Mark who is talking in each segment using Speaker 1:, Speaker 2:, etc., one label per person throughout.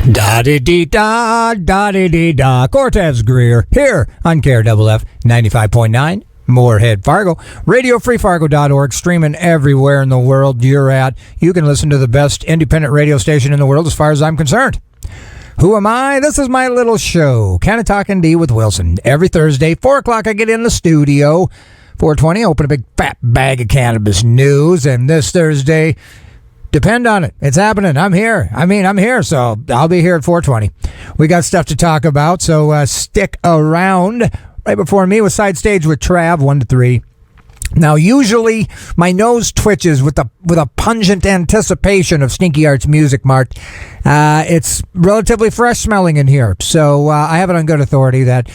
Speaker 1: Da-di-dee-da, da-di-dee-da. Cortez Greer here on KRFF 95.9, Moorhead, Fargo. RadioFreeFargo.org, streaming everywhere in the world you're at. You can listen to the best independent radio station in the world as far as I'm concerned. Who am I? This is my little show, Canna-Talk ND with Wilson. Every Thursday, 4 o'clock, I get in the studio. 4:20, open a big fat bag of cannabis news. And this Thursday, depend on it. It's happening. I'm here. I'm here, so I'll be here at 4:20. We got stuff to talk about, so stick around. Right before me was Side Stage with Trav, 1 to 3. Now, usually my nose twitches with a pungent anticipation of Stinky Arts Music Mart. It's relatively fresh smelling in here, so I have it on good authority that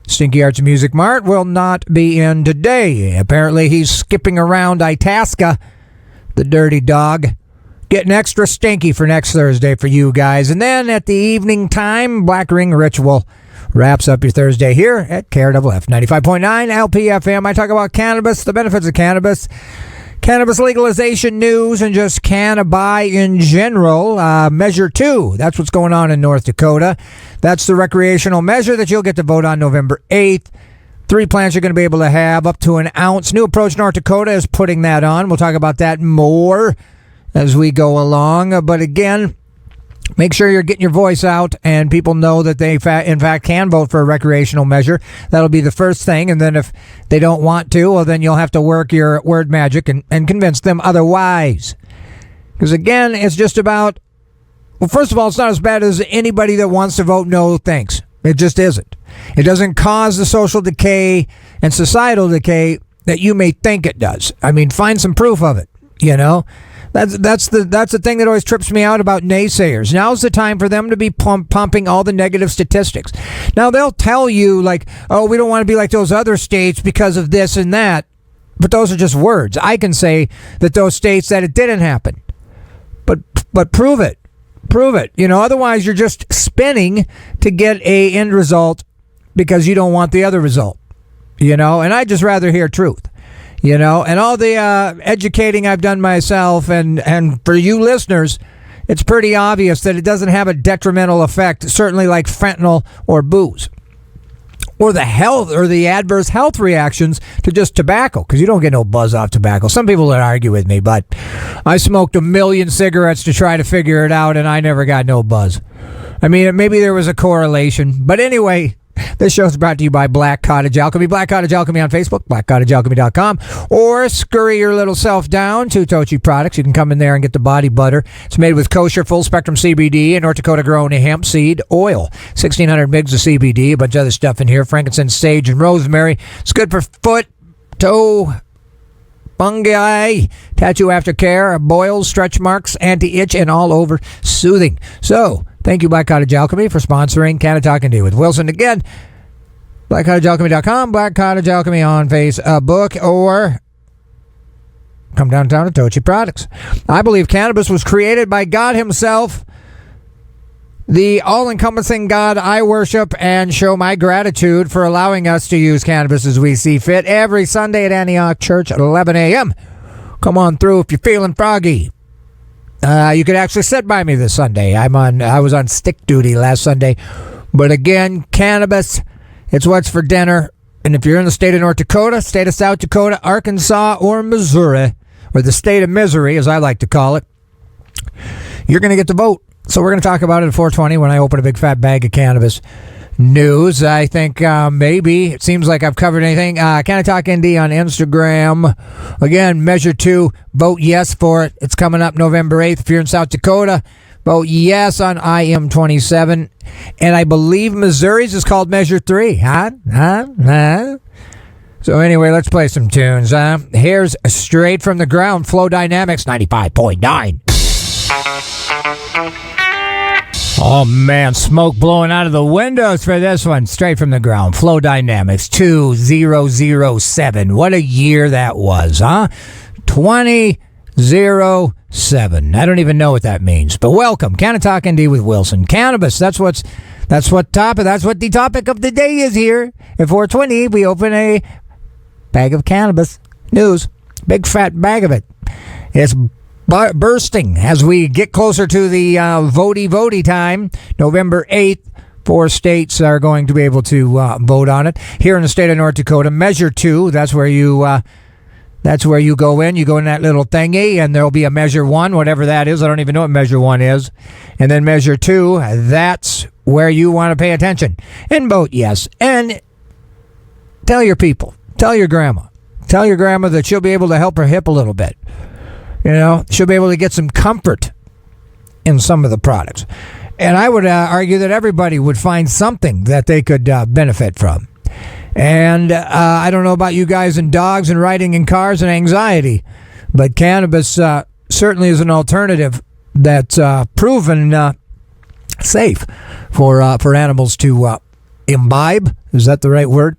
Speaker 1: Stinky Arts Music Mart will not be in today. Apparently, he's skipping around Itasca, the dirty dog, getting extra stinky for next Thursday for you guys. And then at the evening time, Black Ring Ritual wraps up your Thursday here at KRFF 95.9 LPFM. I talk about cannabis, the benefits of cannabis legalization news, and just cannabi in general. Measure 2, that's what's going on in North Dakota. That's the recreational measure that you'll get to vote on November 8th. 3 plants you're going to be able to have up to an ounce. New Approach North Dakota is putting that on. We'll talk about that more as we go along. But again, make sure you're getting your voice out and people know that they, in fact, can vote for a recreational measure. That'll be the first thing. And then if they don't want to, well, then you'll have to work your word magic and convince them otherwise. Because, again, it's just about, well, first of all, it's not as bad as anybody that wants to vote no thanks. It just isn't. It doesn't cause the social decay and societal decay that you may think it does. I mean, find some proof of it, you know? That's the thing that always trips me out about naysayers. Now's the time for them to be pumping all the negative statistics. Now, they'll tell you, like, oh, we don't want to be like those other states because of this and that. But those are just words. I can say that those states that it didn't happen. But prove it. Prove it. You know, otherwise you're just spinning to get a end result because you don't want the other result. You know, and I'd just rather hear truth. You know, and all the educating I've done myself, and for you listeners, it's pretty obvious that it doesn't have a detrimental effect, certainly like fentanyl or booze, or the health or the adverse health reactions to just tobacco, because you don't get no buzz off tobacco. Some people would argue with me, but I smoked 1 million cigarettes to try to figure it out, and I never got no buzz. I mean, maybe there was a correlation, but anyway. This show is brought to you by Black Cottage Alchemy. Black Cottage Alchemy on Facebook, blackcottagealchemy.com, or scurry your little self down to Tochi Products. You can come in there and get the body butter. It's made with kosher, full-spectrum CBD and North Dakota-grown hemp seed oil. 1,600 mgs of CBD, a bunch of other stuff in here, frankincense, sage, and rosemary. It's good for foot, toe, fungi, tattoo aftercare, boils, stretch marks, anti-itch, and all over soothing. So, thank you, Black Cottage Alchemy, for sponsoring Canna-Talk ND with Wilson. Again, blackcottagealchemy.com, Black Cottage Alchemy on Facebook, or come downtown to Tochi Products. I believe cannabis was created by God himself, the all-encompassing God I worship and show my gratitude for allowing us to use cannabis as we see fit every Sunday at Antioch Church at 11 a.m. Come on through if you're feeling froggy. You could actually sit by me this Sunday. I was on stick duty last Sunday. But again, cannabis, it's what's for dinner. And if you're in the state of North Dakota, state of South Dakota, Arkansas, or Missouri, or the state of misery, as I like to call it, you're going to get to vote. So we're going to talk about it at 4:20 when I open a big fat bag of cannabis news. I think maybe it seems like I've covered anything. Canna-Talk ND on Instagram. Again, measure 2, vote yes for it. It's coming up November 8th. If you're in South Dakota, vote yes on IM27. And I believe Missouri's is called measure 3. Huh? So anyway, let's play some tunes. Here's Straight from the Ground, Flow Dynamics 95.9. Oh, man, smoke blowing out of the windows for this one. Straight from the ground. Flow Dynamics 2007. What a year that was, huh? 2007. I don't even know what that means. But welcome. Canna-Talk ND with Wilson. Cannabis, that's what the topic of the day is here. At 4:20, we open a bag of cannabis news. Big fat bag of it. It's bursting as we get closer to the votey time. November 8th, 4 states are going to be able to vote on it. Here in the state of North Dakota, Measure 2, that's where you go in. You go in that little thingy, and there'll be a Measure 1, whatever that is. I don't even know what Measure 1 is. And then Measure 2, that's where you want to pay attention and vote yes. And tell your people, tell your grandma that she'll be able to help her hip a little bit. You know, she'll be able to get some comfort in some of the products. And I would argue that everybody would find something that they could benefit from. And I don't know about you guys and dogs and riding in cars and anxiety, but cannabis certainly is an alternative that's proven safe for animals to imbibe. Is that the right word?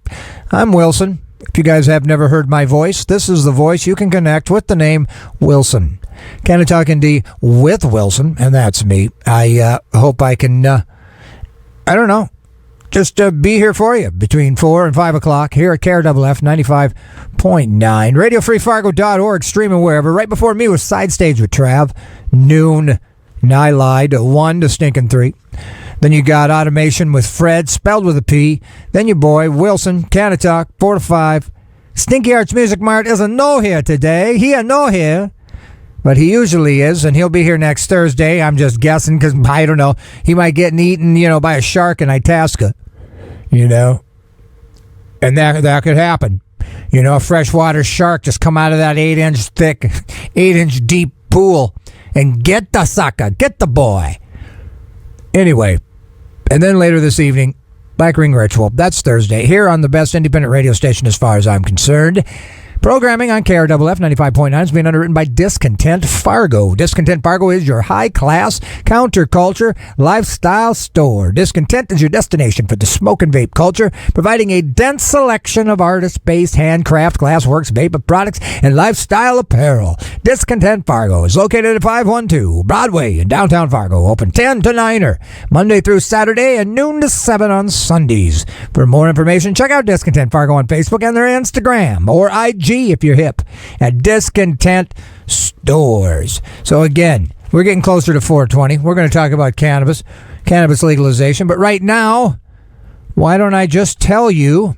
Speaker 1: I'm Wilson. If you guys have never heard my voice, this is the voice you can connect with the name Wilson. Canna-Talk ND with Wilson, and that's me. I hope I can, just be here for you between 4 and 5 o'clock here at KRFF 95.9. RadioFreeFargo.org, streaming wherever. Right before me was Side Stage with Trav, noon. And I lied, 1 to stinking 3. Then you got Automation with Fred, spelled with a P. Then your boy, Wilson, Canna-Talk, 4 to 5. Stinky Arts Music Mart isn't no here today. He ain't no here. But he usually is, and he'll be here next Thursday. I'm just guessing because, I don't know, he might get eaten, by a shark in Itasca, And that could happen. A freshwater shark just come out of that 8-inch thick, 8-inch deep pool and get the sucker, get the boy. Anyway, and then later this evening, Black Ring Ritual. That's Thursday, here on the best independent radio station as far as I'm concerned. Programming on KRFF 95.9 is being underwritten by Discontent Fargo. Discontent Fargo is your high-class counterculture lifestyle store. Discontent is your destination for the smoke and vape culture, providing a dense selection of artist-based handcraft, glassworks, vape products, and lifestyle apparel. Discontent Fargo is located at 512 Broadway in downtown Fargo. Open 10 to 9, Monday through Saturday, and noon to 7 on Sundays. For more information, check out Discontent Fargo on Facebook and their Instagram or IG if you're hip at Discontent Stores. So again, we're getting closer to 420. We're going to talk about cannabis legalization. But right now, why don't I just tell you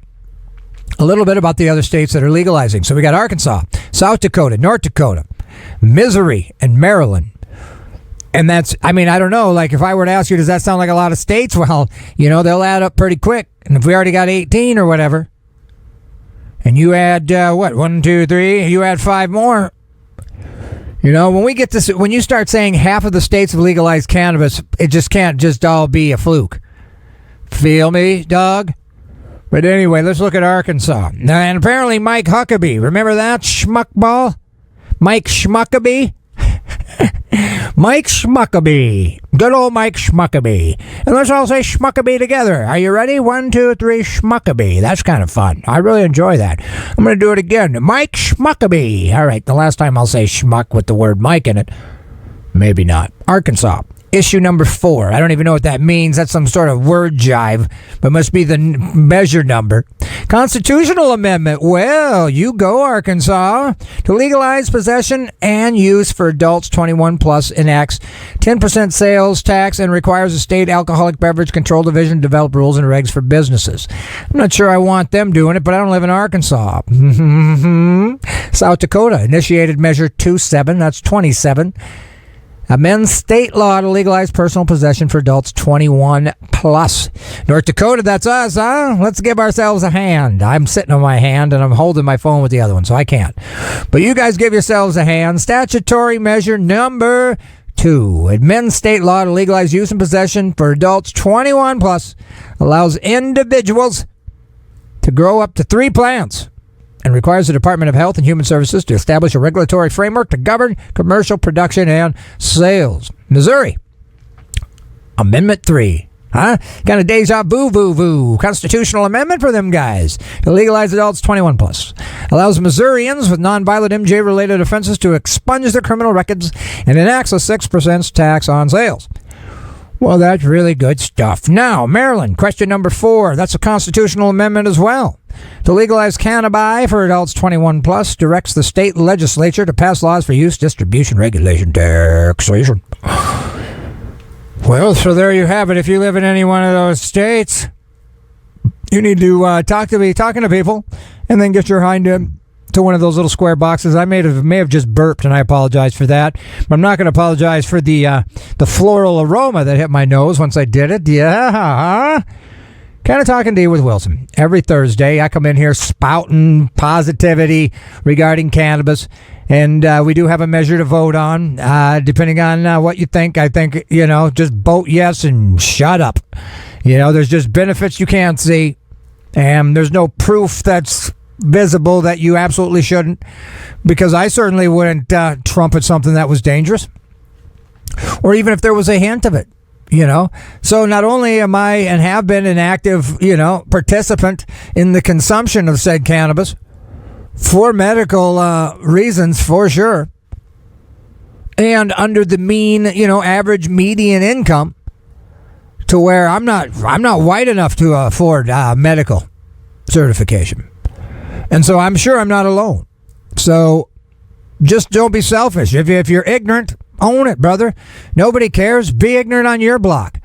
Speaker 1: a little bit about the other states that are legalizing. So we got Arkansas, South Dakota, North Dakota, Missouri, and Maryland. And that's, I don't know, like if I were to ask you, does that sound like a lot of states? Well, they'll add up pretty quick. And if we already got 18 or whatever, and you add, 1, 2, 3, you add 5 more. When we get this, when you start saying half of the states have legalized cannabis, it just can't just all be a fluke. Feel me, dog? But anyway, let's look at Arkansas. And apparently Mike Huckabee, remember that schmuckball? Mike Schmuckabee? Mike Schmuckabee. Good old Mike Schmuckabee. And let's all say Schmuckabee together. Are you ready? 1, 2, 3, Schmuckabee. That's kind of fun. I really enjoy that. I'm going to do it again. Mike Schmuckabee. All right, the last time I'll say schmuck with the word Mike in it. Maybe not. Arkansas. Issue number 4. I don't even know what that means. That's some sort of word jive, but must be the measure number. Constitutional amendment. Well, you go, Arkansas. To legalize possession and use for adults 21 plus enacts 10% sales tax and requires the state alcoholic beverage control division to develop rules and regs for businesses. I'm not sure I want them doing it, but I don't live in Arkansas. South Dakota initiated Measure 27. That's 27. Amends state law to legalize personal possession for adults 21 plus. North Dakota, that's us, huh? Let's give ourselves a hand. I'm sitting on my hand and I'm holding my phone with the other one, so I can't. But you guys give yourselves a hand. Statutory measure number 2. Amends state law to legalize use and possession for adults 21 plus. Allows individuals to grow up to 3 plants. And requires the Department of Health and Human Services to establish a regulatory framework to govern commercial production and sales. Missouri, Amendment 3. Huh? Kind of deja vu. Constitutional amendment for them guys to legalize adults 21 plus. Allows Missourians with nonviolent MJ-related offenses to expunge their criminal records and enacts a 6% tax on sales. Well, that's really good stuff. Now, Maryland, question number 4. That's a constitutional amendment as well. to legalize cannabis for adults 21 plus, directs the state legislature to pass laws for use, distribution, regulation, taxation. Well, so there you have it. If you live in any one of those states, you need to talking to people, and then get your hind end to one of those little square boxes. I may have just burped, and I apologize for that. But I'm not going to apologize for the floral aroma that hit my nose once I did it. Yeah. Canna-Talk ND with Wilson. Every Thursday, I come in here spouting positivity regarding cannabis. And we do have a measure to vote on, depending on what you think. I think, just vote yes and shut up. There's just benefits you can't see. And there's no proof that's visible that you absolutely shouldn't. Because I certainly wouldn't trumpet something that was dangerous. Or even if there was a hint of it. So not only am I and have been an active, participant in the consumption of said cannabis for medical reasons, for sure, and under the mean, average median income, to where I'm not white enough to afford medical certification, and so I'm sure I'm not alone. So just don't be selfish. If you're ignorant, own it, brother. Nobody cares. Be ignorant on your block.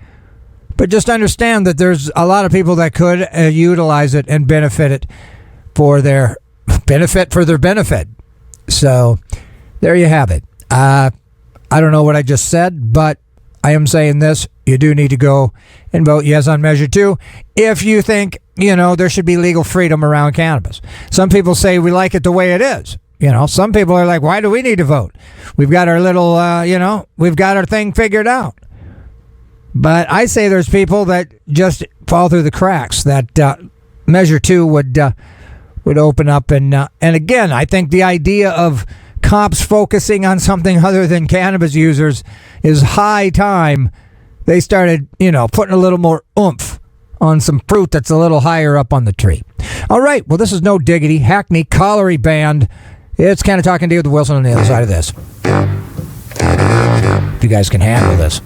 Speaker 1: But just understand that there's a lot of people that could utilize it and benefit for their benefit. So there you have it. I don't know what I just said, but I am saying this. You do need to go and vote yes on Measure 2 if you think, there should be legal freedom around cannabis. Some people say we like it the way it is. Some people are like, why do we need to vote? We've got our little, we've got our thing figured out. But I say there's people that just fall through the cracks, that Measure 2 would open up. And again, I think the idea of cops focusing on something other than cannabis users is high time they started, putting a little more oomph on some fruit that's a little higher up on the tree. All right, well, this is No Diggity, Hackney Colliery Band. It's Canna-Talk ND with Wilson on the other side of this. If you guys can handle this.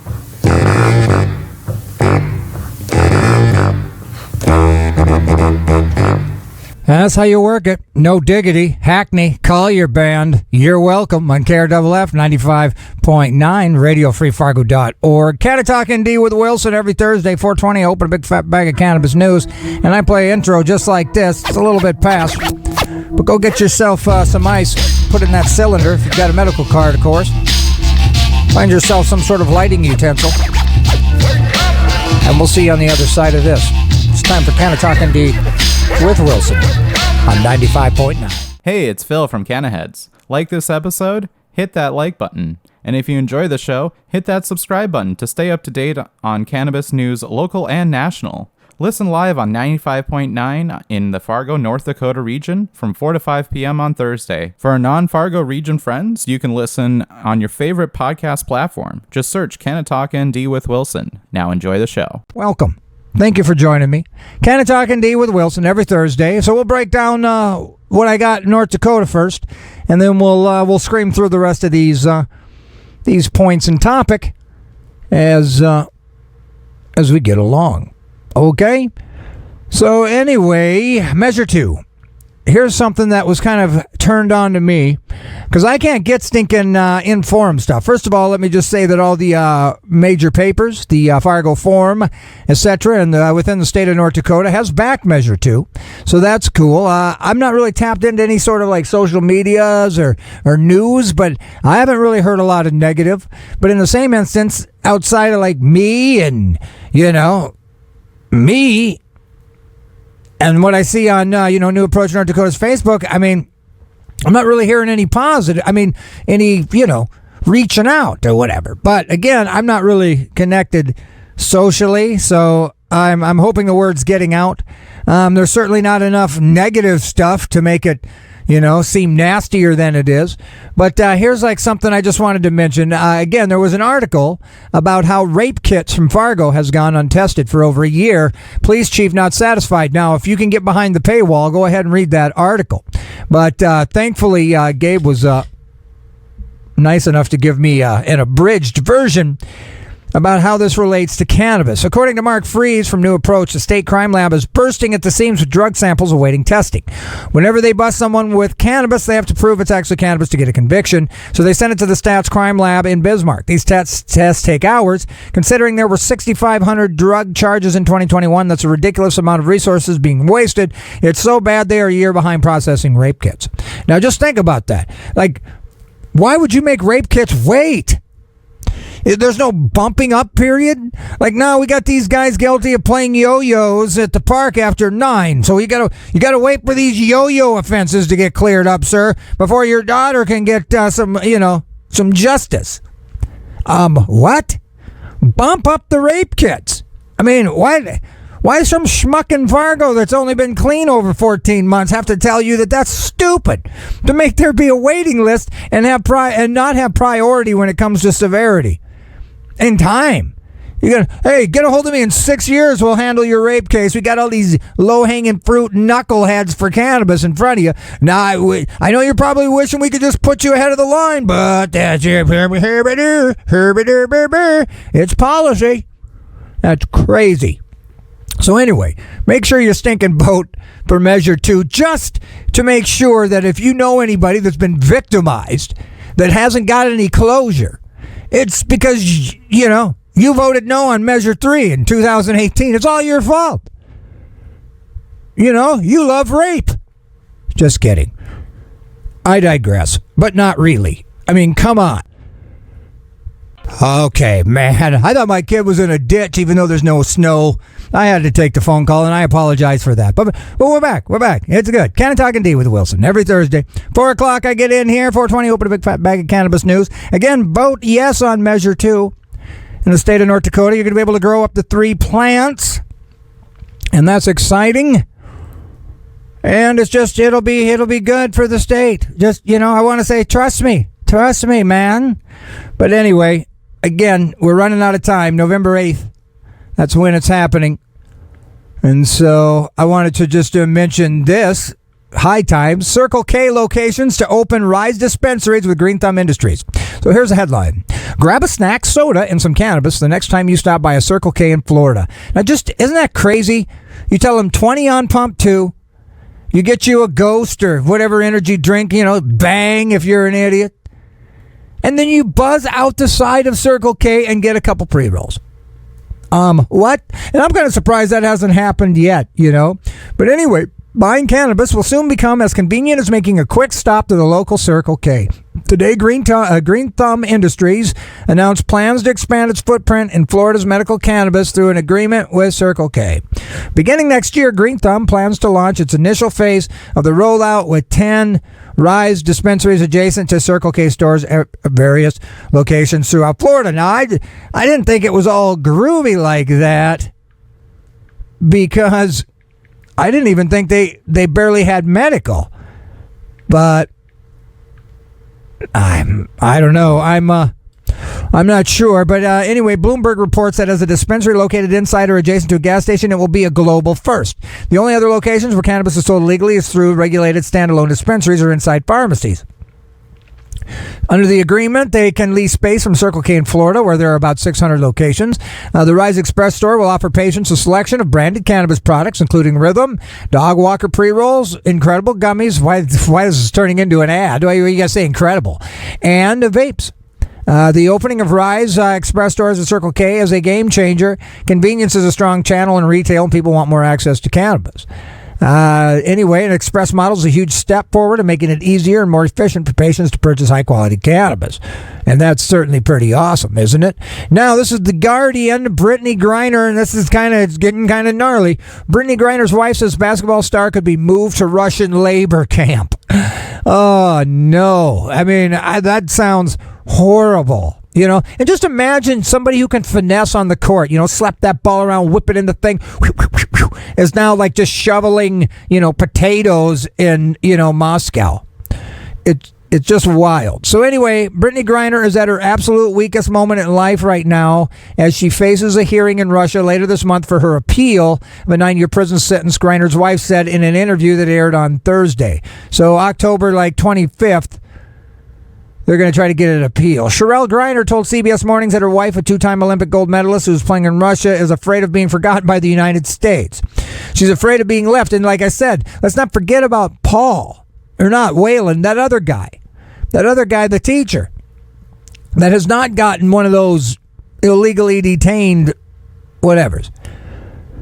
Speaker 1: That's how you work it. No Diggity, Hackney Collier Band. You're welcome on KRFF 95.9, RadioFreeFargo.org. Canna-Talk ND with Wilson every Thursday, 4:20. Open a big fat bag of cannabis news, and I play intro just like this. It's a little bit past, but go get yourself some ice. Put it in that cylinder if you've got a medical card, of course. Find yourself some sort of lighting utensil, and we'll see you on the other side of this. It's time for Canna-Talk ND with Wilson on 95.9.
Speaker 2: Hey, it's Phil from Canna-Heads. Like this episode? Hit that like button. And if you enjoy the show, hit that subscribe button to stay up to date on cannabis news, local and national. Listen live on 95.9 in the Fargo, North Dakota region from 4 to 5 p.m. on Thursday. For our non-Fargo region friends, you can listen on your favorite podcast platform. Just search Canna-Talk ND with Wilson. Now enjoy the show.
Speaker 1: Welcome. Thank you for joining me. Canna-Talk ND with Wilson every Thursday. So we'll break down what I got in North Dakota first, and then we'll scream through the rest of these points and topic as we get along. Okay? So anyway, Measure 2. Here's something that was kind of turned on to me, because I can't get stinking Inform stuff. First of all, let me just say that all the major papers, the Fargo Forum, etc., and within the state of North Dakota has backed Measure 2. So that's cool. I'm not really tapped into any sort of like social medias or news, but I haven't really heard a lot of negative. But in the same instance, outside of like me and, me and what I see on, New Approach North Dakota's Facebook, I mean, I'm not really hearing any positive, any, reaching out or whatever. But again, I'm not really connected socially, so I'm hoping the word's getting out. There's certainly not enough negative stuff to make it, seem nastier than it is. But here's like something I just wanted to mention. Again, there was an article about how rape kits from Fargo has gone untested for over a year. Police chief not satisfied. Now, if you can get behind the paywall, go ahead and read that article. But thankfully, Gabe was nice enough to give me an abridged version. about how this relates to cannabis. According to Mark Fries from New Approach, the state crime lab is bursting at the seams with drug samples awaiting testing. Whenever they bust someone with cannabis, they have to prove it's actually cannabis to get a conviction. So they send it to the Stats Crime Lab in Bismarck. These tests take hours. Considering there were 6,500 drug charges in 2021, that's a ridiculous amount of resources being wasted. It's so bad they are a year behind processing rape kits. Now just think about that. Like, why would you make rape kits wait? There's no bumping up period. Like, no, we got these guys guilty of playing yo-yos at the park after 9. So you gotta wait for these yo-yo offenses to get cleared up, sir, before your daughter can get some justice. What? Bump up the rape kits. I mean, why some schmuck in Fargo that's only been clean over 14 months have to tell you that that's stupid to make there be a waiting list and not have priority when it comes to severity and time? Hey, get a hold of me in 6 years. We'll handle your rape case. We got all these low-hanging fruit knuckleheads for cannabis in front of you. Now, I know you're probably wishing we could just put you ahead of the line, but that's it's policy. That's crazy. So anyway, make sure you stinking vote for Measure 2 just to make sure that if you know anybody that's been victimized that hasn't got any closure, it's because, you voted no on Measure 3 in 2018. It's all your fault. You love rape. Just kidding. I digress, but not really. I mean, come on. Okay, man. I thought my kid was in a ditch even though there's no snow. I had to take the phone call, and I apologize for that. But we're back. We're back. It's good. Canna-Talk ND with Wilson. Every Thursday. 4 o'clock, I get in here. 4:20, open a big fat bag of cannabis news. Again, vote yes on Measure 2. In the state of North Dakota, you're going to be able to grow up to 3 plants. And that's exciting. And it'll be good for the state. Just, I want to say, trust me, man. But anyway, again, we're running out of time. November 8th. That's when it's happening. And so I wanted to just mention this. High times. Circle K locations to open Rise dispensaries with Green Thumb Industries. So here's a headline. Grab a snack, soda, and some cannabis the next time you stop by a Circle K in Florida. Now, isn't that crazy? You tell them 20 on pump 2. You get you a Ghost or whatever energy drink, Bang if you're an idiot. And then you buzz out the side of Circle K and get a couple pre-rolls. What? And I'm kind of surprised that hasn't happened yet, But anyway, buying cannabis will soon become as convenient as making a quick stop to the local Circle K. Today, Green Thumb Industries announced plans to expand its footprint in Florida's medical cannabis through an agreement with Circle K. Beginning next year, Green Thumb plans to launch its initial phase of the rollout with 10 Rise dispensaries adjacent to Circle K stores at various locations throughout Florida. Now, I didn't think it was all groovy like that because I didn't even think they barely had medical. But I don't know. I'm not sure. But anyway, Bloomberg reports that as a dispensary located inside or adjacent to a gas station, it will be a global first. The only other locations where cannabis is sold legally is through regulated standalone dispensaries or inside pharmacies. Under the agreement, they can lease space from Circle K in Florida, where there are about 600 locations. The Rise Express store will offer patients a selection of branded cannabis products, including Rhythm, Dog Walker pre-rolls, Incredible gummies. Why is this turning into an ad? Why are you guys say Incredible? And vapes. The opening of Rise Express stores at Circle K is a game changer. Convenience is a strong channel in retail, and people want more access to cannabis. Anyway, an express model is a huge step forward in making it easier and more efficient for patients to purchase high-quality cannabis. And that's certainly pretty awesome, isn't it? Now, this is The Guardian, Brittany Griner, and this is it's getting kind of gnarly. Brittany Griner's wife says basketball star could be moved to Russian labor camp. Oh, no. I mean, that sounds horrible. And just imagine somebody who can finesse on the court, slap that ball around, whip it in the thing, is now like just shoveling, potatoes in, Moscow. It's just wild. So anyway, Brittany Griner is at her absolute weakest moment in life right now as she faces a hearing in Russia later this month for her appeal of a 9-year prison sentence, Griner's wife said in an interview that aired on Thursday. So October 25th, They're going to try to get an appeal. Sherelle Griner told CBS Mornings that her wife, a two-time Olympic gold medalist who's playing in Russia, is afraid of being forgotten by the United States. She's afraid of being left. And like I said, let's not forget about Paul, or not, Waylon, that other guy, the teacher, that has not gotten one of those illegally detained whatevers.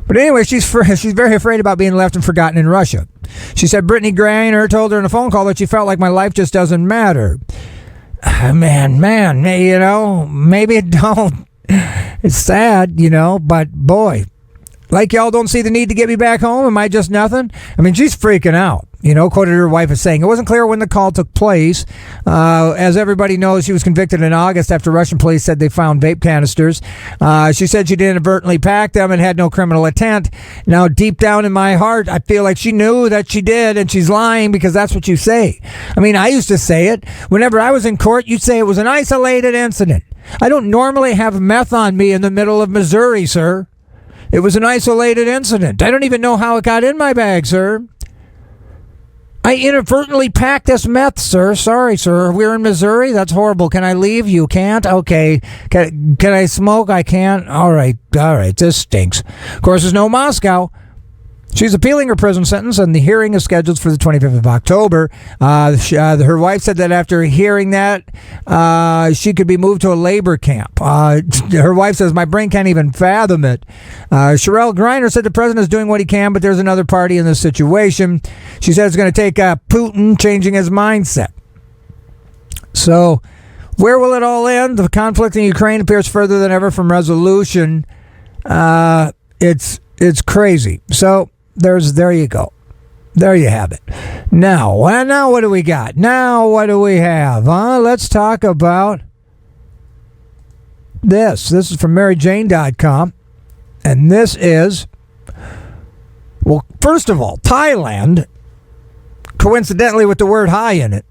Speaker 1: But anyway, she's very afraid about being left and forgotten in Russia. She said Brittany Griner told her in a phone call that she felt like my life just doesn't matter. Man, you know, maybe it don't. It's sad, you know, but boy, like y'all don't see the need to get me back home? Am I just nothing? I mean, she's freaking out. You know, quoted her wife as saying, it wasn't clear when the call took place. As everybody knows, she was convicted in August after Russian police said they found vape canisters. She said she inadvertently packed them and had no criminal intent. Now, deep down in my heart, I feel like she knew that she did, and she's lying because that's what you say. I mean, I used to say it. Whenever I was in court, you'd say it was an isolated incident. I don't normally have meth on me in the middle of Missouri, sir. It was an isolated incident. I don't even know how it got in my bag, sir. I inadvertently packed this meth, sir. Sorry, sir. We're in Missouri. That's horrible. Can I leave? You can't? Okay. Can I smoke? I can't? All right. This stinks. Of course, there's no Moscow. She's appealing her prison sentence, and the hearing is scheduled for the 25th of October. Her wife said that after hearing that, she could be moved to a labor camp. Her wife says, my brain can't even fathom it. Sherelle Griner said the president is doing what he can, but there's another party in this situation. She said it's going to take Putin changing his mindset. So, where will it all end? The conflict in Ukraine appears further than ever from resolution. It's crazy. So, there you go. There you have it. Now what do we got? Now what do we have? Let's talk about this. This is from MaryJane.com. And this is, well, first of all, Thailand, coincidentally with the word high in it,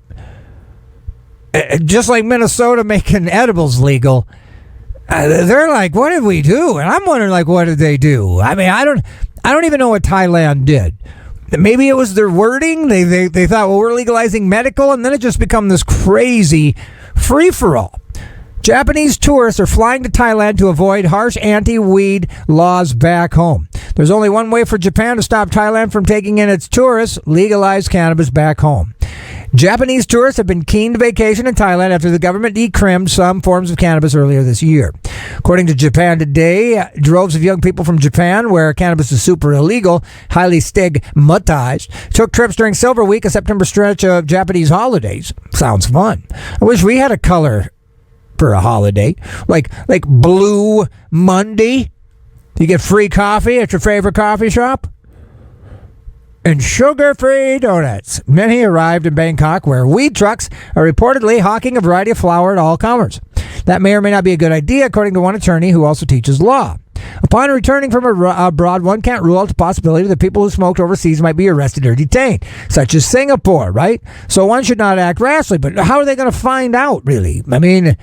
Speaker 1: just like Minnesota making edibles legal, they're like, what did we do? And I'm wondering, like, what did they do? I mean, I don't even know what Thailand did. Maybe it was their wording. They thought, well, we're legalizing medical, and then it just become this crazy free-for-all. Japanese tourists are flying to Thailand to avoid harsh anti-weed laws back home. There's only one way for Japan to stop Thailand from taking in its tourists: legalize cannabis back home. Japanese tourists have been keen to vacation in Thailand after the government decrimmed some forms of cannabis earlier this year. According to Japan Today, droves of young people from Japan, where cannabis is super illegal, highly stigmatized, took trips during Silver Week, a September stretch of Japanese holidays. Sounds fun. I wish we had a color for a holiday, like Blue Monday. You get free coffee at your favorite coffee shop. And sugar-free donuts. Many arrived in Bangkok, where weed trucks are reportedly hawking a variety of flower to all comers. That may or may not be a good idea, according to one attorney who also teaches law. Upon returning from abroad, one can't rule out the possibility that people who smoked overseas might be arrested or detained, such as Singapore, right? So one should not act rashly, but how are they going to find out, really? I mean, they're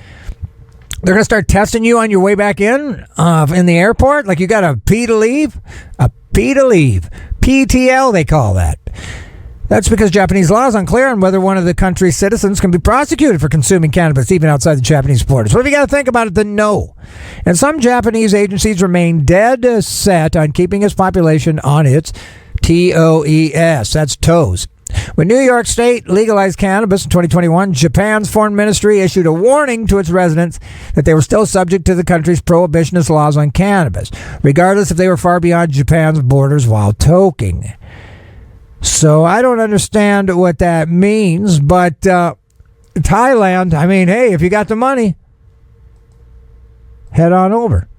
Speaker 1: going to start testing you on your way back in the airport? Like you got a P to leave? A P to leave. PTL, they call that. That's because Japanese law is unclear on whether one of the country's citizens can be prosecuted for consuming cannabis even outside the Japanese borders. What if you got to think about it? Then no. And some Japanese agencies remain dead set on keeping its population on its TOES. That's toes. When New York State legalized cannabis in 2021, Japan's foreign ministry issued a warning to its residents that they were still subject to the country's prohibitionist laws on cannabis, regardless if they were far beyond Japan's borders while toking. So I don't understand what that means, but Thailand, I mean, hey, if you got the money, head on over.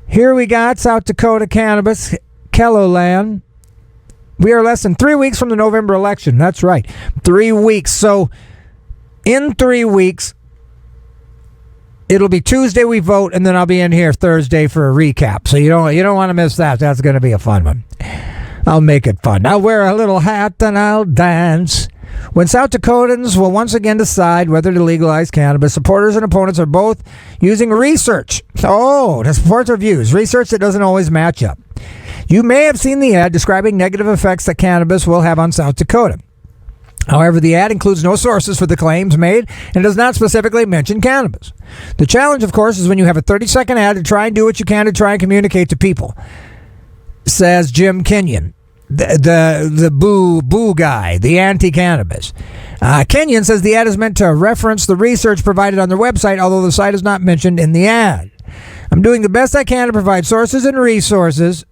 Speaker 1: Here we got South Dakota cannabis, Kelloland. We are less than 3 weeks from the November election. That's right. 3 weeks. So in 3 weeks, it'll be Tuesday we vote, and then I'll be in here Thursday for a recap. So you don't want to miss that. That's going to be a fun one. I'll make it fun. I'll wear a little hat and I'll dance. When South Dakotans will once again decide whether to legalize cannabis, supporters and opponents are both using research. To support their views. Research that doesn't always match up. You may have seen the ad describing negative effects that cannabis will have on South Dakota. However, the ad includes no sources for the claims made and does not specifically mention cannabis. The challenge, of course, is when you have a 30-second ad to try and do what you can to try and communicate to people, says Jim Kenyon, the boo guy, the anti-cannabis. Kenyon says the ad is meant to reference the research provided on their website, although the site is not mentioned in the ad. I'm doing the best I can to provide sources and resources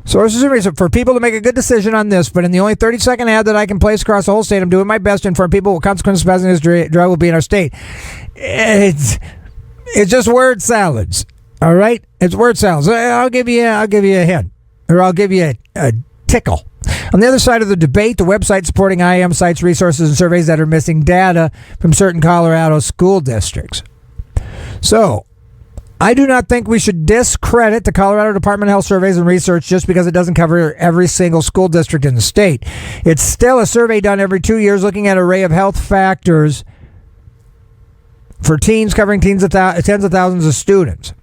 Speaker 1: for people to make a good decision on this, but in the only 30-second ad that I can place across the whole state, I'm doing my best to inform people what consequences passing this drug will be in our state. It's just word salads, all right? It's word salads. I'll give you a hint, or I'll give you a tickle. On the other side of the debate, the website supporting IM cites resources and surveys that are missing data from certain Colorado school districts. So, I do not think we should discredit the Colorado Department of Health surveys and research just because it doesn't cover every single school district in the state. It's still a survey done every 2 years looking at an array of health factors for teens, covering tens of thousands of students.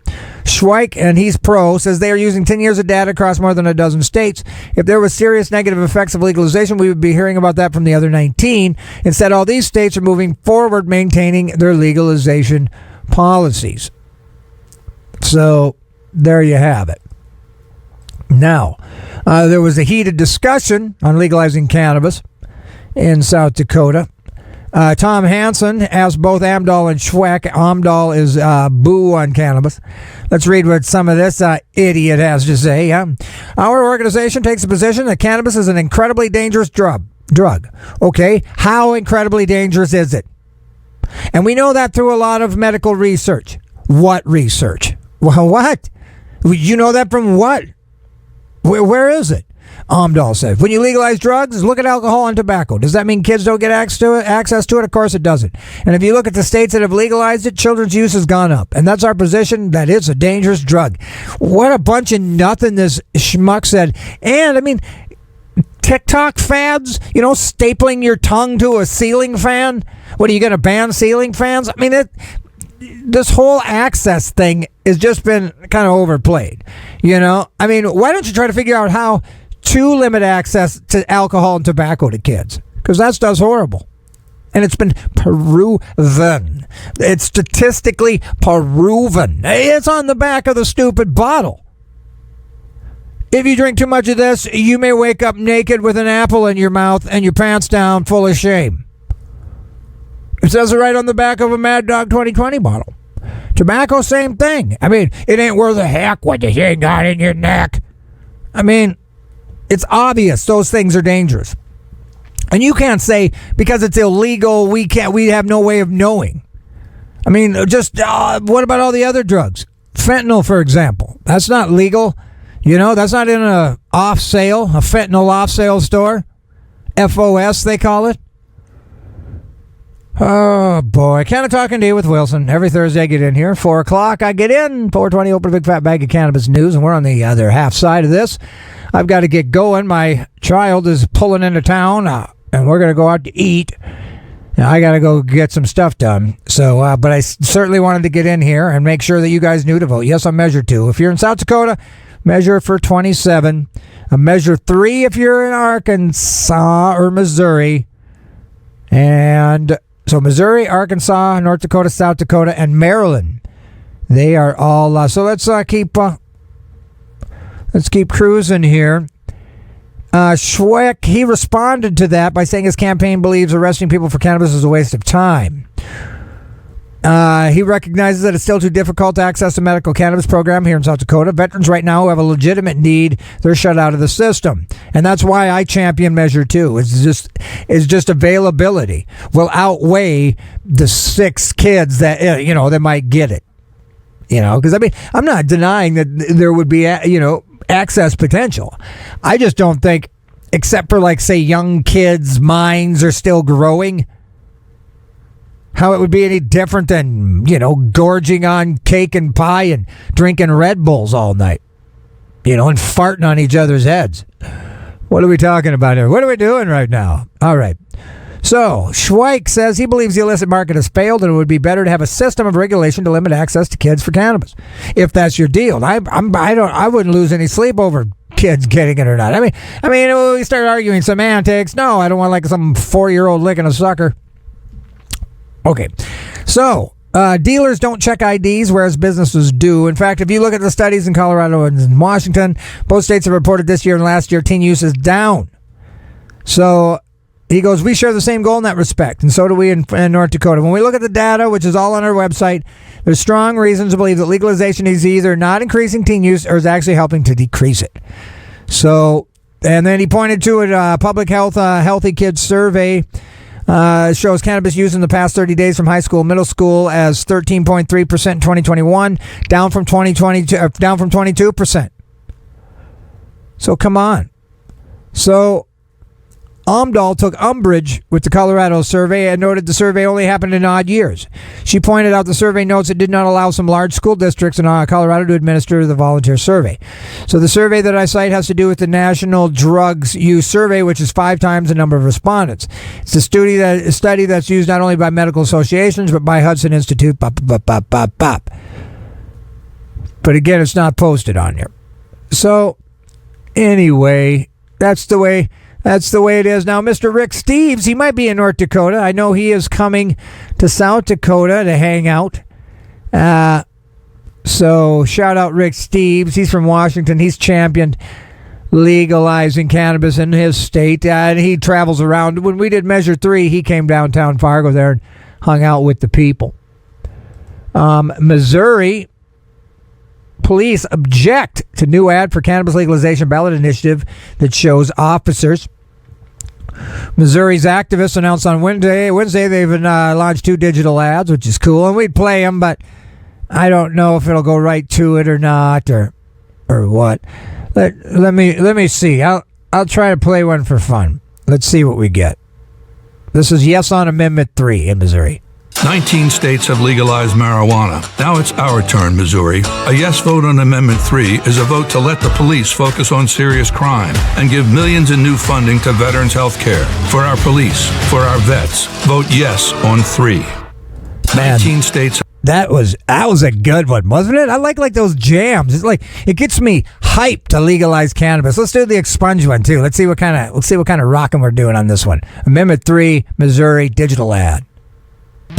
Speaker 1: Schweik, and he's pro, says they are using 10 years of data across more than a dozen states. If there was serious negative effects of legalization, we would be hearing about that from the other 19. Instead, all these states are moving forward maintaining their legalization policies. So, there you have it. Now, there was a heated discussion on legalizing cannabis in South Dakota. Tom Hansen asked both Amdahl and Schweck. Amdahl is boo on cannabis. Let's read what some of this idiot has to say. Our organization takes a position that cannabis is an incredibly dangerous drug. Okay, how incredibly dangerous is it? And we know that through a lot of medical research. What research? Well, what? You know that from what? Where is it? Amdahl said, when you legalize drugs, look at alcohol and tobacco. Does that mean kids don't get access to it? Of course it doesn't. And if you look at the states that have legalized it, children's use has gone up. And that's our position, that it's a dangerous drug. What a bunch of nothing this schmuck said. And, I mean, TikTok fads, stapling your tongue to a ceiling fan. What, are you going to ban ceiling fans? I mean, this whole access thing has just been kind of overplayed. I mean, why don't you try to figure out how to limit access to alcohol and tobacco to kids? Because that stuff's horrible. And it's been proven. It's statistically proven. It's on the back of the stupid bottle. If you drink too much of this, you may wake up naked with an apple in your mouth and your pants down full of shame. It says it right on the back of a Mad Dog 2020 bottle. Tobacco, same thing. I mean, it ain't worth a heck what you ain't got in your neck. I mean, it's obvious those things are dangerous. And you can't say because it's illegal, we have no way of knowing. I mean, just what about all the other drugs? Fentanyl, for example. That's not legal. That's not in a fentanyl off sale store. FOS, they call it. Oh, boy. Canna-Talk ND with Wilson. Every Thursday I get in here. 4 o'clock I get in. 4:20 open a big fat bag of cannabis news. And we're on the other half side of this. I've got to get going. My child is pulling into town. And we're going to go out to eat. Now, I got to go get some stuff done. So, but I certainly wanted to get in here and make sure that you guys knew to vote. Yes, I'm Measure 2. If you're in South Dakota, measure for 27. Measure 3 if you're in Arkansas or Missouri. And so Missouri, Arkansas, North Dakota, South Dakota, and Maryland. They are all. So let's keep cruising here. Schweck, he responded to that by saying his campaign believes arresting people for cannabis is a waste of time. He recognizes that it's still too difficult to access a medical cannabis program here in South Dakota. Veterans right now who have a legitimate need, they're shut out of the system. And that's why I champion Measure 2. It's just availability will outweigh the 6 kids that, that might get it. Because I mean, I'm not denying that there would be, access potential. I just don't think, except for like, say, young kids' minds are still growing, how it would be any different than, gorging on cake and pie and drinking Red Bulls all night, and farting on each other's heads. What are we talking about here? What are we doing right now? All right. So, Schweik says he believes the illicit market has failed and it would be better to have a system of regulation to limit access to kids for cannabis. If that's your deal. I wouldn't lose any sleep over kids getting it or not. I mean, we start arguing semantics. No, I don't want like some 4-year-old licking a sucker. Okay, so dealers don't check IDs, whereas businesses do. In fact, if you look at the studies in Colorado and in Washington, both states have reported this year and last year teen use is down. So he goes, we share the same goal in that respect, and so do we in North Dakota. When we look at the data, which is all on our website, there's strong reasons to believe that legalization is either not increasing teen use or is actually helping to decrease it. So, and then he pointed to a public health Healthy Kids survey. Shows cannabis use in the past 30 days from high school, middle school as 13.3% in 2021, down from 22%. So come on. So Omdahl took umbrage with the Colorado survey and noted the survey only happened in odd years. She pointed out the survey notes it did not allow some large school districts in Colorado to administer the volunteer survey. So the survey that I cite has to do with the National Drugs Use Survey, which is 5 times the number of respondents. It's a study that's used not only by medical associations, but by Hudson Institute. But again, it's not posted on here. So anyway, that's the way it is. Now, Mr. Rick Steves, he might be in North Dakota. I know he is coming to South Dakota to hang out. So shout out Rick Steves. He's from Washington. He's championed legalizing cannabis in his state. And he travels around. When we did Measure 3, he came downtown Fargo there and hung out with the people. Missouri police object to new ad for cannabis legalization ballot initiative that shows officers. Missouri's activists announced on Wednesday they've launched 2 digital ads, which is cool, and we'd play them, but I don't know if it'll go right to it or not, or what. Let me see. I'll try to play one for fun. Let's see what we get. This is yes on Amendment 3 in Missouri.
Speaker 3: 19 states have legalized marijuana. Now it's our turn, Missouri. A yes vote on Amendment 3 is a vote to let the police focus on serious crime and give millions in new funding to veterans' health care. For our police, for our vets, vote yes on 3.
Speaker 1: Man,
Speaker 3: 19 states.
Speaker 1: That was a good one, wasn't it? I like those jams. It's like it gets me hyped to legalize cannabis. Let's do the expunge one too. Let's see what kind of rocking we're doing on this one. Amendment 3, Missouri digital ad.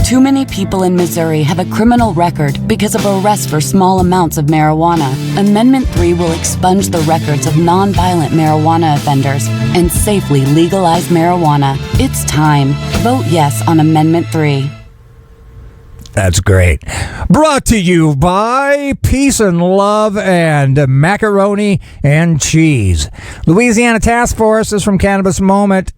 Speaker 4: Too many people in Missouri have a criminal record because of arrests for small amounts of marijuana. Amendment 3 will expunge the records of nonviolent marijuana offenders and safely legalize marijuana. It's time. Vote yes on Amendment 3.
Speaker 1: That's great. Brought to you by Peace and Love and Macaroni and Cheese. Louisiana Task Force is from Cannabis Moment.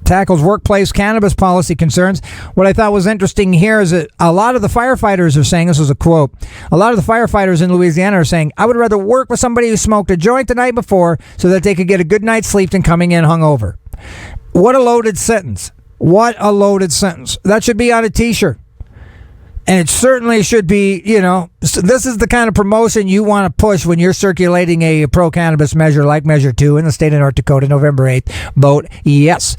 Speaker 1: Tackles workplace cannabis policy concerns. What I thought was interesting here is that a lot of the firefighters are saying, this is a quote, a lot of the firefighters in Louisiana are saying, I would rather work with somebody who smoked a joint the night before so that they could get a good night's sleep than coming in hungover. What a loaded sentence. What a loaded sentence. That should be on a t-shirt. And it certainly should be, this is the kind of promotion you want to push when you're circulating a pro-cannabis measure like Measure 2 in the state of North Dakota, November 8th. Vote yes.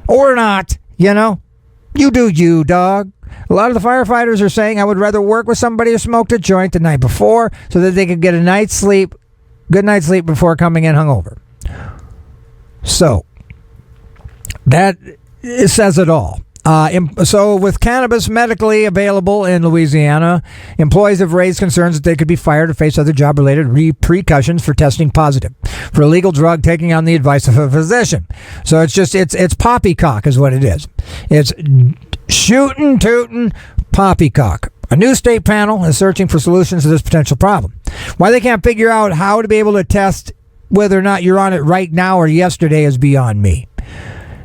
Speaker 1: Or not, You do you, dog. A lot of the firefighters are saying, I would rather work with somebody who smoked a joint the night before so that they could get a night's sleep, good night's sleep before coming in hungover. So, that says it all. So with cannabis medically available in Louisiana, employees have raised concerns that they could be fired or face other job-related repercussions for testing positive for a legal drug taking on the advice of a physician. So it's poppycock is what it is. It's shootin', tootin', poppycock. A new state panel is searching for solutions to this potential problem. Why they can't figure out how to be able to test whether or not you're on it right now or yesterday is beyond me.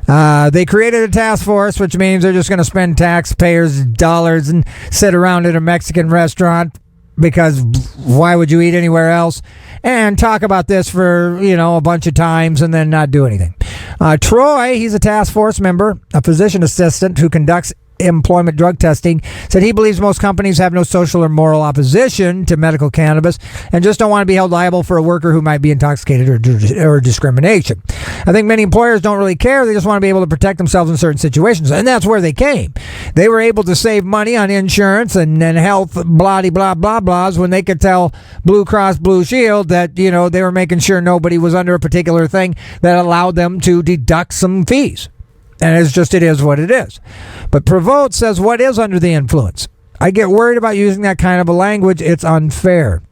Speaker 1: They created a task force, which means they're just going to spend taxpayers' dollars and sit around at a Mexican restaurant because why would you eat anywhere else? And talk about this for, a bunch of times and then not do anything. Troy, he's a task force member, a physician assistant who conducts employment drug testing, said he believes most companies have no social or moral opposition to medical cannabis and just don't want to be held liable for a worker who might be intoxicated or discrimination. I think many employers don't really care. They just want to be able to protect themselves in certain situations, and that's where they came. They were able to save money on insurance and health, blah, blah, blah, blahs, when they could tell Blue Cross Blue Shield that, they were making sure nobody was under a particular thing that allowed them to deduct some fees. And it is what it is. But Prevost says, what is under the influence? I get worried about using that kind of a language. It's unfair.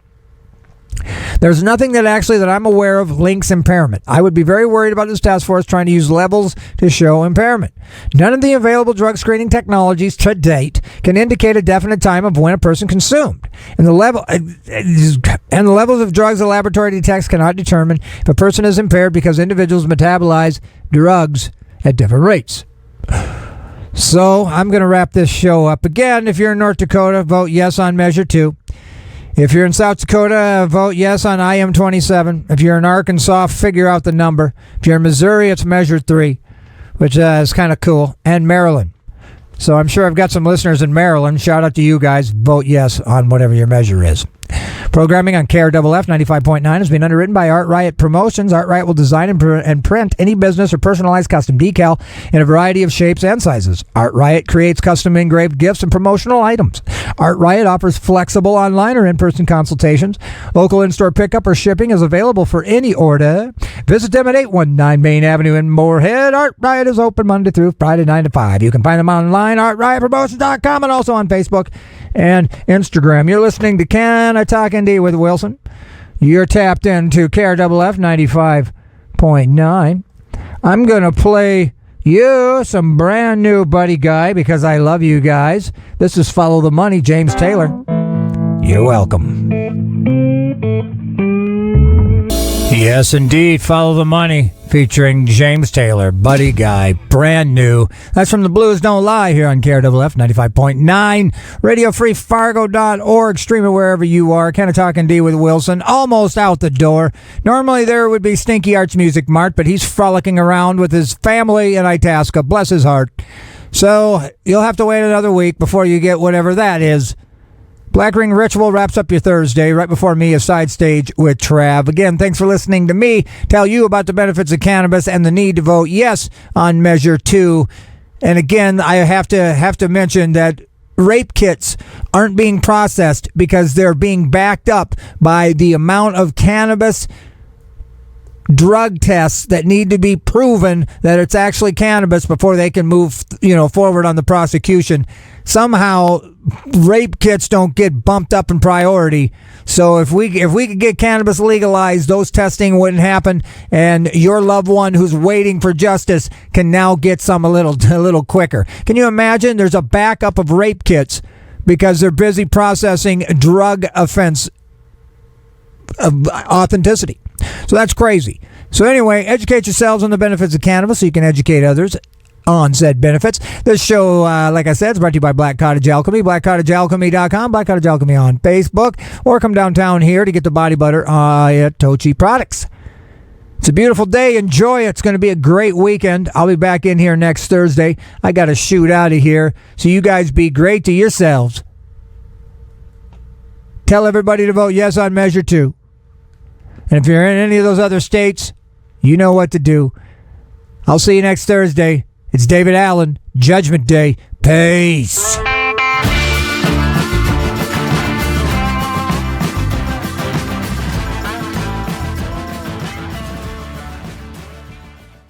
Speaker 1: There's nothing that I'm aware of links impairment. I would be very worried about this task force trying to use levels to show impairment. None of the available drug screening technologies to date can indicate a definite time of when a person consumed. And the levels of drugs a laboratory detects cannot determine if a person is impaired because individuals metabolize drugs at different rates. So I'm going to wrap this show up. Again, if you're in North Dakota, vote yes on Measure 2. If you're in South Dakota, vote yes on IM-27. If you're in Arkansas, figure out the number. If you're in Missouri, it's Measure 3, which is kind of cool. And Maryland. So I'm sure I've got some listeners in Maryland. Shout out to you guys. Vote yes on whatever your measure is. Programming on KRFF 95.9 has been underwritten by Art Riot Promotions. Art Riot will design and print any business or personalized custom decal in a variety of shapes and sizes. Art Riot creates custom engraved gifts and promotional items. Art Riot offers flexible online or in-person consultations. Local in-store pickup or shipping is available for any order. Visit them at 819 Main Avenue in Moorhead. Art Riot is open Monday through Friday 9 to 5. You can find them online, artriotpromotions.com, and also on Facebook and Instagram. You're listening to Canna-Talk ND with Wilson. You're tapped into KRFF 95.9. I'm going to play you some brand new Buddy Guy because I love you guys. This is Follow the Money, James Taylor. You're welcome. Yes, indeed. Follow the Money, featuring James Taylor, Buddy Guy, brand new. That's from The Blues Don't Lie here on KRFF 95.9, RadioFreeFargo.org. Stream it wherever you are. Canna-Talk ND with Wilson, almost out the door. Normally there would be Stinky Arts Music Mart, but he's frolicking around with his family in Itasca. Bless his heart. So you'll have to wait another week before you get whatever that is. Black Ring Ritual wraps up your Thursday. Right before me, a side stage with Trav. Again, thanks for listening to me tell you about the benefits of cannabis and the need to vote yes on Measure 2. And again, I have to mention that rape kits aren't being processed because they're being backed up by the amount of cannabis drug tests that need to be proven that it's actually cannabis before they can move forward on the prosecution. Somehow rape kits don't get bumped up in priority. So if we could get cannabis legalized, those testing wouldn't happen, and your loved one who's waiting for justice can now get some a little quicker. Can you imagine? There's a backup of rape kits because they're busy processing drug offense authenticity. So that's crazy. So anyway, educate yourselves on the benefits of cannabis so you can educate others on said benefits. This show, like I said, is brought to you by Black Cottage Alchemy, blackcottagealchemy.com, Black Cottage Alchemy on Facebook, or come downtown here to get the body butter at Tochi Products. It's a beautiful day. Enjoy it. It's going to be a great weekend. I'll be back in here next Thursday. I got to shoot out of here. So you guys be great to yourselves. Tell everybody to vote yes on Measure 2. And if you're in any of those other states, you know what to do. I'll see you next Thursday. It's David Allen, Judgment Day. Peace.